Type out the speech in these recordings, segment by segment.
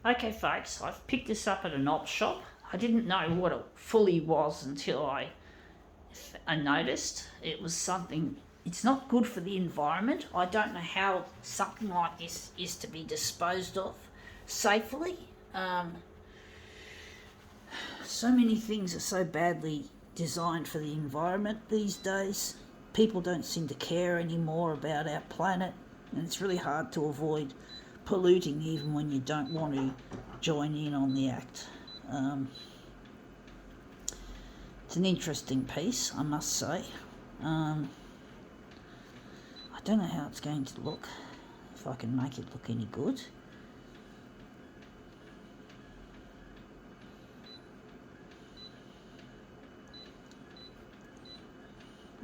Okay folks, I've picked this up at an op shop. I didn't know what it fully was until I noticed it was something. It's not good for the environment. I don't know how something like this is to be disposed of safely. So many things are so badly designed for the environment these days. People don't seem to care anymore about our planet, and it's really hard to avoid polluting even when you don't want to join in on the act. It's an interesting piece, I must say. I don't know how it's going to look, if I can make it look any good.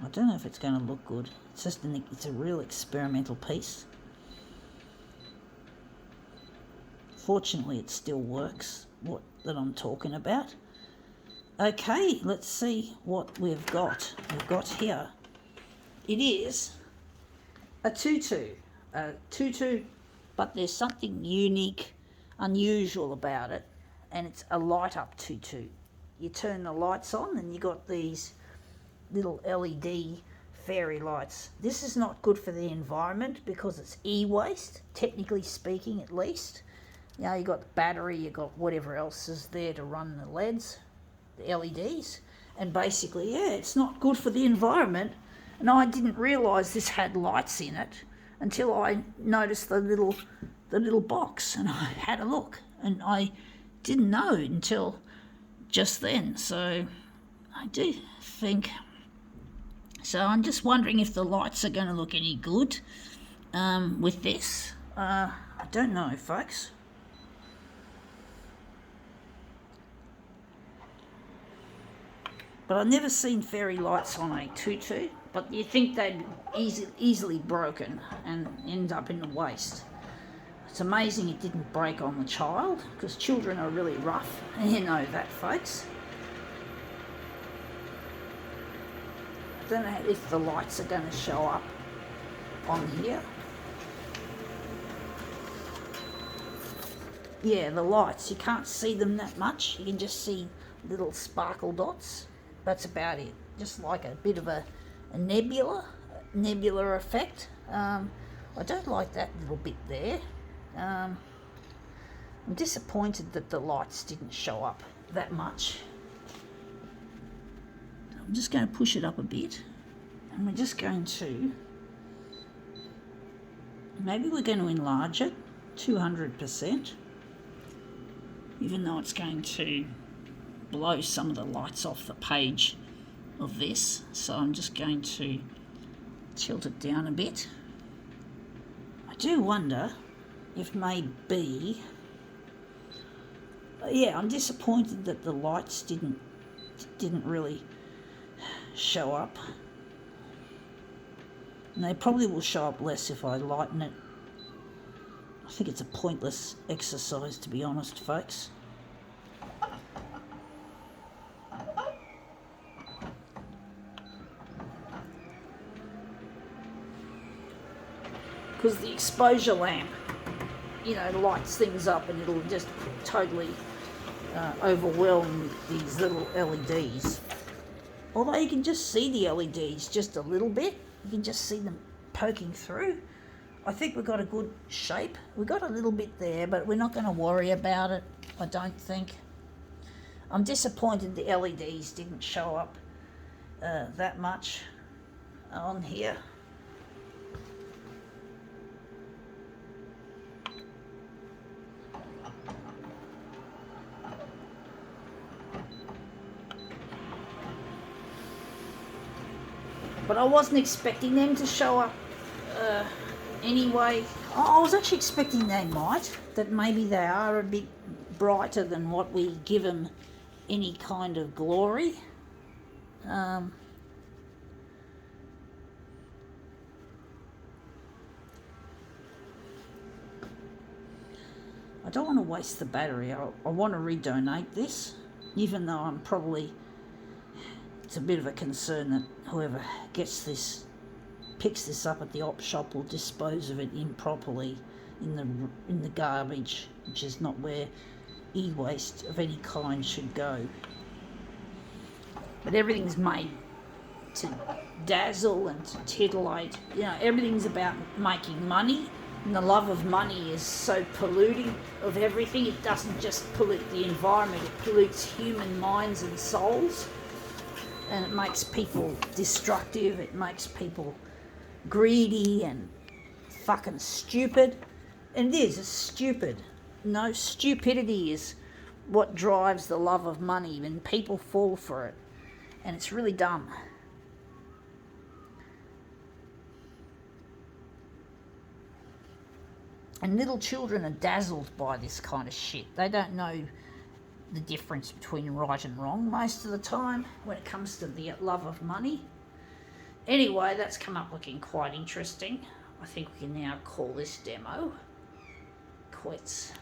I don't know if it's going to look good. It's a real experimental piece. Fortunately, it still works, that I'm talking about. Okay, let's see what we've got. We've got here. It is a tutu. But there's something unique, unusual about it, and it's a light-up tutu. You turn the lights on and you got these little LED fairy lights. This is not good for the environment because it's e-waste, technically speaking at least. You know, you got the battery, you got whatever else is there to run the LEDs, the LEDs, and basically, yeah, it's not good for the environment. And I didn't realise this had lights in it until I noticed the little box, and I had a look, and I didn't know until just then. So I do think. So I'm just wondering if the lights are going to look any good with this. I don't know, folks. But I've never seen fairy lights on a tutu, but you think they'd easily broken and end up in the waste. It's amazing it didn't break on the child, because children are really rough, and you know that, folks. I don't know if the lights are going to show up on here. Yeah, the lights, you can't see them that much. You can just see little sparkle dots. That's about it. Just like a bit of a nebula effect. I don't like that little bit there. I'm disappointed that the lights didn't show up that much. I'm just going to push it up a bit, and we're just going to, maybe we're going to enlarge it 200%, even though it's going to blow some of the lights off the page of this. So I'm just going to tilt it down a bit. I do wonder if maybe, yeah, I'm disappointed that the lights didn't really show up, and they probably will show up less if I lighten it. I think it's a pointless exercise, to be honest, folks. Because the exposure lamp, you know, lights things up and it'll just totally overwhelm these little LEDs. Although you can just see the LEDs just a little bit. You can just see them poking through. I think we've got a good shape. We've got a little bit there, but we're not going to worry about it, I don't think. I'm disappointed the LEDs didn't show up that much on here. But I wasn't expecting them to show up anyway. I was actually expecting they might, that maybe they are a bit brighter than what we give them any kind of glory. I don't want to waste the battery. I want to redonate this, even though I'm probably, it's a bit of a concern that whoever gets this, picks this up at the op shop, will dispose of it improperly in the garbage, which is not where e-waste of any kind should go. But everything's made to dazzle and to titillate. You know, everything's about making money, and the love of money is so polluting of everything. It doesn't just pollute the environment, it pollutes human minds and souls, and it makes people destructive, it makes people greedy and fucking stupid. And it's stupid. No, stupidity is what drives the love of money, and people fall for it, and it's really dumb. And little children are dazzled by this kind of shit. They don't know the difference between right and wrong most of the time when it comes to the love of money. Anyway, that's come up looking quite interesting. I think we can now call this demo quits.